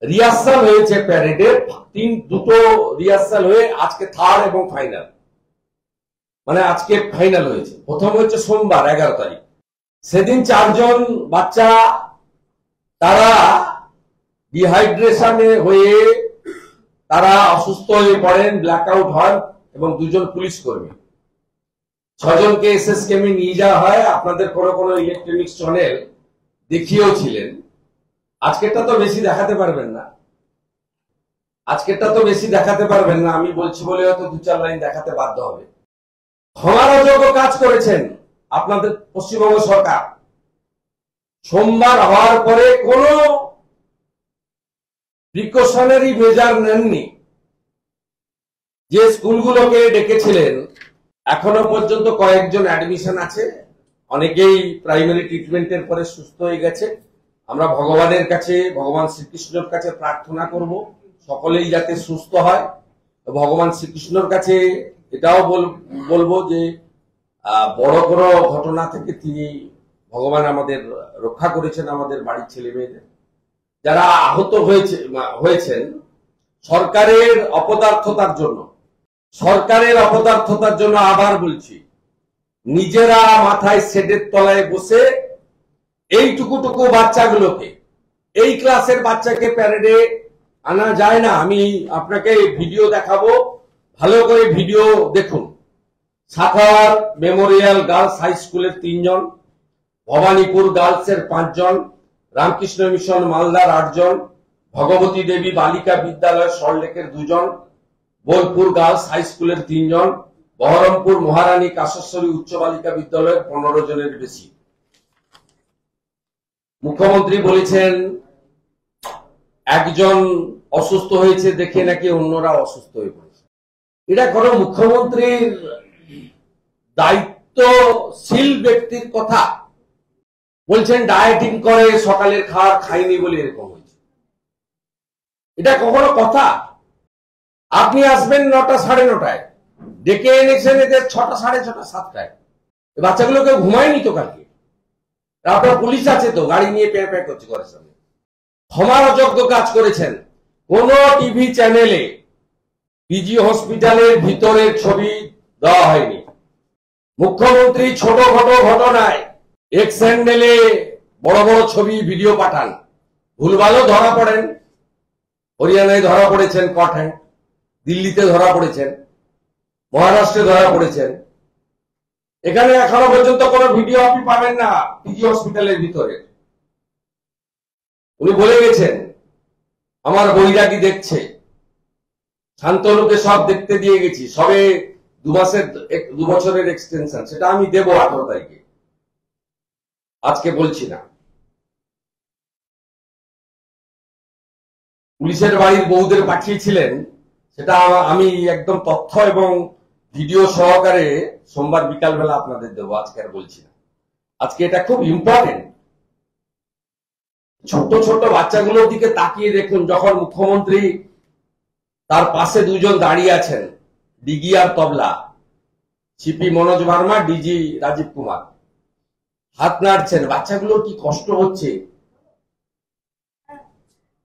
Rehearsal হয়েছে প্যারেডের, দুটো rehearsal হয়ে আজকে থার্ড এবং ফাইনাল, মানে আজকে ফাইনাল হয়েছে। প্রথম হচ্ছে সোমবার 11 তারিখ, সেদিন 4 জন বাচ্চা তারা ডিহাইড্রেশনে হয়ে তারা অসুস্থ হয়ে পড়েন, ব্ল্যাকআউট হয় এবং 2 জন পুলিশ কর্মী, 6 জনকে এসএস কেমে নিয়ে যাওয়া হয়। আপনাদের কোনো কোনো ইলেকট্রনিক্স চ্যানেল দেখিয়েও ছিলেন। আজকেরটা তো বেশি দেখাতে পারবেন না, আমি বলছি বলে হয়তো 2-4 লাইন দেখাতে বাধ্য হবে। ক্ষমার অযোগ্য কাজ করেছেন আপনাদের পশ্চিমবঙ্গ সরকার। সোমবার হওয়ার পরে কোন প্রিকশনারি মেজার নেননি। যে স্কুলগুলোকে ডেকেছিলেন এখনো পর্যন্ত কয়েকজন অ্যাডমিশন আছে, অনেকেই প্রাইমারি ট্রিটমেন্টের পরে সুস্থ হয়ে গেছে। আমরা ভগবানের কাছে, ভগবান শ্রীকৃষ্ণের কাছে প্রার্থনা করব সকলেই যাতে সুস্থ হয়। ভগবান শ্রীকৃষ্ণর কাছে এটাও বলবো যে বড় কোনো ঘটনা থেকে তিনি ভগবান আমাদের রক্ষা করেছেন, আমাদের বাড়ির ছেলে মেয়েদের। যারা আহত হয়েছেন সরকারের অপদার্থতার জন্য, আবার বলছি, নিজেরা মাথায় শেডের তলায় বসে এইটুকু বাচ্চাগুলোকে, এই ক্লাসের বাচ্চাকে প্যারেডে আনা যায় না। আমি আপনাকে ভিডিও দেখাবো, ভালো করে ভিডিও দেখুন। সাখাওয়ার মেমোরিয়াল গার্লস হাই স্কুলের 3 জন, ভবানীপুর গার্লসের 5 জন, রামকৃষ্ণ মিশন মালদার 8 জন, ভগবতী দেবী বালিকা বিদ্যালয় সল্টলেকের 2 জন, বোলপুর গার্লস হাই স্কুলের 3 জন, বহরমপুর মহারানী কাশেশ্বরী উচ্চ বালিকা বিদ্যালয়ের 15 জনের বেশি। মুখ্যমন্ত্রী বলেছেন একজন অসুস্থ হয়েছে দেখে নাকি অন্যরা অসুস্থ হয়ে পড়েছে। এটা কোনো মুখ্যমন্ত্রীর দায়িত্বশীল ব্যক্তির কথা বলছেন? ডায়েটিং করে সকালের খাবার খাইনি বলে এরকম হয়েছে, এটা কখনো কথা? আপনি আসবেন 9টা 9:30টায়, ডেকে এনেছেন এদের 6টা 6:30 7টায়। বাচ্চাগুলো কেউ ঘুমায়নি তো কালকে। আপনার পুলিশ আছে তো, গাড়ি নিয়ে প্যাঁ প্যাঁ করছে ঘরের সামনে। ক্ষমার অযোগ্য কাজ করেছেন। কোন টিভি চ্যানেলে পিজি হসপিটালের ভিতরের ছবি দেওয়া হয়নি। মুখ্যমন্ত্রী ছোটখাটো ঘটনায় এক্স হ্যান্ডেলে বড় বড় ছবি ভিডিও পাঠান, ভুলভালও ধরা পড়েন। হরিয়ানায় ধরা পড়েছেন কট হ্যান্ড, দিল্লিতে ধরা পড়েছেন, মহারাষ্ট্রে ধরা পড়েছেন। এখানে এখনো পর্যন্ত কোন ভিডিও আপনি পাবেন না পিজি হসপিটালের ভিতরে। উনি বলে গেছেন আমার বৈরাগী দেখছে, শান্তনুকে সব দেখতে দিয়ে গেছি, সবে 2 বছরের এক্সটেনশন, সেটা আমি দেবো 18 তারিখে, আজকে বলছি না। পুলিশের বাড়ির বউদের পাঠিয়েছিলেন, সেটা আমি একদম তথ্য এবং ভিডিও সহকারে সোমবার বিকালবেলা আপনাদের দেবো, আজকে আর বলছি না। আজকে এটা খুব ইম্পর্টেন্ট। ছোট ছোট বাচ্চাগুলোর দিকে তাকিয়ে দেখুন। যখন মুখ্যমন্ত্রী তার পাশে 2 জন দাঁড়িয়ে আছেন, ডিগি আর তবলা, সিপি মনোজ ভার্মা, ডিজি রাজীব কুমার, হাত নাড়ছেন। বাচ্চাগুলোর কি কষ্ট হচ্ছে।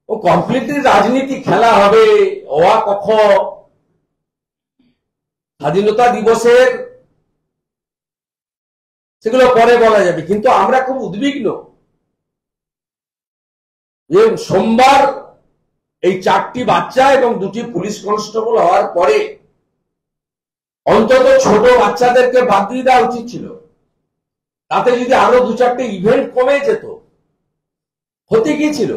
ও কমপ্লিটলি রাজনীতি খেলা হবে। অয়া কখ স্বাধীনতা দিবসের সেগুলো পরে বলা যাবে, কিন্তু আমরা খুব উদ্বিগ্ন। সোমবার এই 4টি বাচ্চা এবং 2টি পুলিশ কনস্টেবল হওয়ার পরে অন্তত ছোট বাচ্চাদেরকে বাদ দিয়ে দেওয়া উচিত ছিল। তাতে যদি আরো 2-4টে ইভেন্ট কমে যেত, হতে কি ছিল।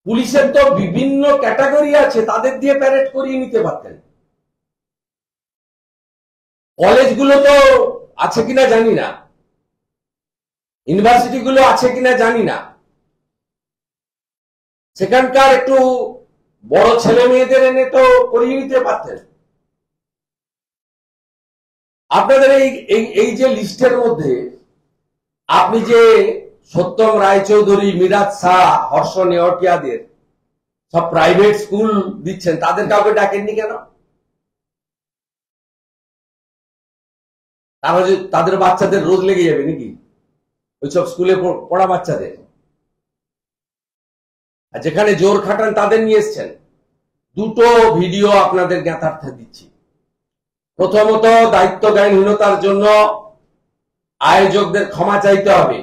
পুলিশের তো বিভিন্ন ক্যাটাগরি আছে, তাদের দিয়ে প্যারেড করিয়ে নিতে পারতেন। কলেজগুলো তো আছে কিনা জানি না, ইউনিভার্সিটি গুলো আছে কিনা জানি না, সেখানকার একটু বড় ছেলে মেয়েদের এনে তো করিয়ে নিতে পারতেন। আপনাদের এই যে লিস্টের মধ্যে আপনি যে সত্যম রায়চৌধুরী, মিরাজ শাহ, হর্ষ নেওয়াটিয়াদের সব প্রাইভেট স্কুল দিচ্ছেন, তাদের কাউকে ডাকেননি কেন? তাদের বাচ্চাদের রোজ লেগে যাবে নাকি ওইসব স্কুলে পড়া বাচ্চাদের? আর যেখানে জোর খাটান তাদের নিয়ে এসছেন। দুটো ভিডিও আপনাদের জ্ঞাতার্থে দিচ্ছি। প্রথমত, দায়িত্ব জ্ঞানহীনতার জন্য আয়োজকদের ক্ষমা চাইতে হবে।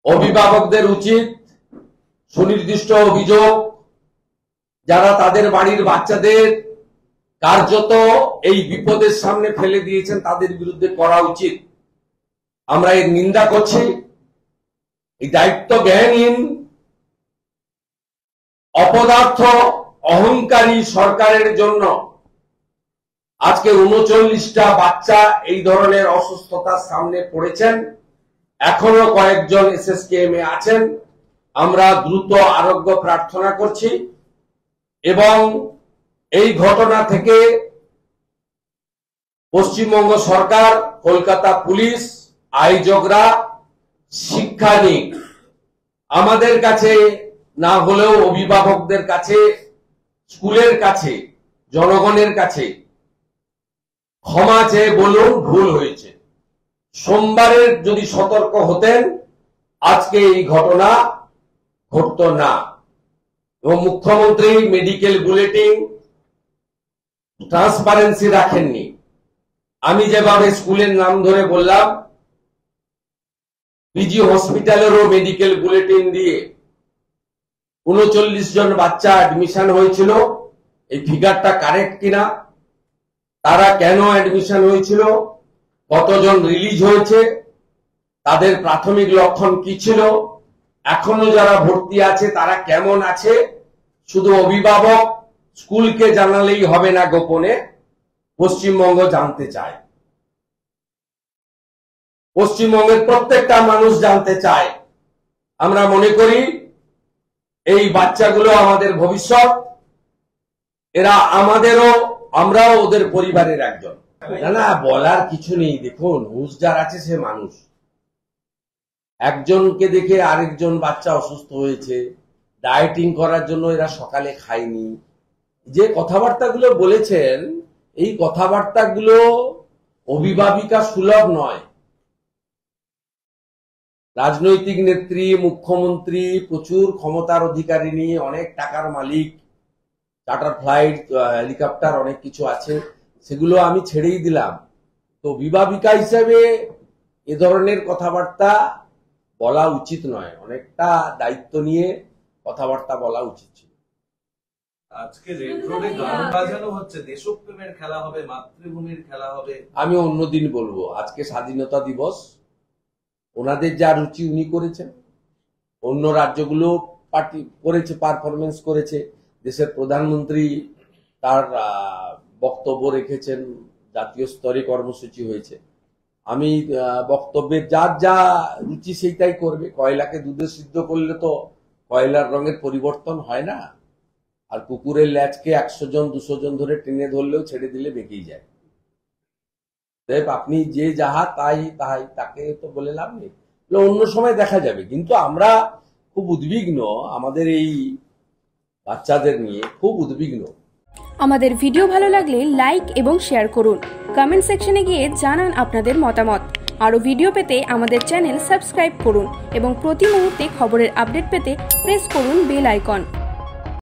অভিভাবকদের উচিত সুনির্দিষ্ট অভিযোগ যারা তাদের বাড়ির বাচ্চাদের কার্যত এই বিপদের সামনে ফেলে দিয়েছেন তাদের বিরুদ্ধে করা উচিত। আমরা এর নিন্দা করছি। এই দায়িত্ব জ্ঞানহীন, অপদার্থ, অহংকারী সরকারের জন্য আজকে 39টা বাচ্চা এই ধরনের অসুস্থতার সামনে পড়েছেন। এখনো কয়েকজন SSKM এ আছেন। আমরা দ্রুত আরোগ্য প্রার্থনা করছি এবং এই ঘটনা থেকে পশ্চিমবঙ্গ সরকার, কলকাতা পুলিশ, আয়োজকরা শিক্ষা নিক। আমাদের কাছে না হলেও অভিভাবকদের কাছে, স্কুলের কাছে, জনগণের কাছে ক্ষমা চেয়ে বলুন ভুল হয়েছে। সোমবারের যদি সতর্ক হতেন আজকে এই ঘটনা ঘটতো না। এবং মুখ্যমন্ত্রী মেডিকেল বুলেটিন ট্রান্সপারেন্সি রাখেননি। আমি যেভাবে স্কুলের নাম ধরে বললাম, পিজি হসপিটালেরও মেডিকেল বুলেটিন দিয়ে 39 জন বাচ্চা অ্যাডমিশন হয়েছিল। এই ফিগারটা কারেক্ট কিনা, তারা কেন অ্যাডমিশন হয়েছিল, কতজন রিলিজ হয়েছে, তাদের প্রাথমিক লক্ষণ কি ছিল, এখনো যারা ভর্তি আছে তারা কেমন আছে, শুধু অভিভাবক স্কুলকে জানালেই হবে না, গোপনে পশ্চিমবঙ্গ জানতে চায়। পশ্চিমবঙ্গের প্রত্যেকটা মানুষ জানতে চায়। আমরা মনে করি এই বাচ্চাগুলো আমাদের ভবিষ্যৎ, এরা আমাদেরও, আমরাও ওদের পরিবারের একজন। না, বলার কিছু নেই। দেখুন, হুঁশ যার আছে সে মানুষ। একজনকে দেখে আরেকজন বাচ্চা অসুস্থ হয়েছে, ডায়েটিং করার জন্য এরা সকালে খায়নি। যে কথাবার্তাগুলো বলেছেন, এই কথাবার্তাগুলো অভিভাবিকা সুলভ নয়। রাজনৈতিক নেত্রী, মুখ্যমন্ত্রী, প্রচুর ক্ষমতার অধিকারী নিয়ে, অনেক টাকার মালিক, চার্টার ফ্লাইট, হেলিকপ্টার, অনেক কিছু আছে, সেগুলো আমি ছেড়েই দিলাম। তো অভিভাবিকা হিসেবে এ ধরনের কথাবার্তা বলা উচিত নয়। অনেকটা দায়িত্ব নিয়ে কথাবার্তা বলা উচিত ছিল। আজকে রেড রোডে গান বাজানো হচ্ছে, দেশপ্রেমের খেলা হবে, মাতৃভূমির খেলা হবে। আমি অন্যদিন বলবো। আজকে স্বাধীনতা দিবস, ওনাদের যা রুচি উনি করেছেন। অন্য রাজ্যগুলো পার্টি করেছে, পারফরমেন্স করেছে। দেশের প্রধানমন্ত্রী তার বক্তব্য রেখেছেন, জাতীয় স্তরে কর্মসূচি হয়েছে। আমি বক্তব্যের যার যা রুচি সেইটাই করবে। কয়লাকে দুধে সিদ্ধ করলে তো কয়লার রঙের পরিবর্তন হয় না। আর কুকুরের ল্যাজকে 100 জন 200 জন ধরে টেনে ধরলেও ছেড়ে দিলে বেঁকেই যায়। আপনি যে যাহা তাই তাই, তাকে তো বলে লাভ নেই। অন্য সময় দেখা যাবে। কিন্তু আমরা খুব উদ্বিগ্ন, আমাদের এই বাচ্চাদের নিয়ে খুব উদ্বিগ্ন। আমাদের ভিডিও ভালো লাগলে লাইক এবং শেয়ার করুন। কমেন্ট সেকশনে গিয়ে জানান আপনাদের মতামত। আরও ভিডিও পেতে আমাদের চ্যানেল সাবস্ক্রাইব করুন এবং প্রতি মুহূর্তে খবরের আপডেট পেতে প্রেস করুন বেল আইকন।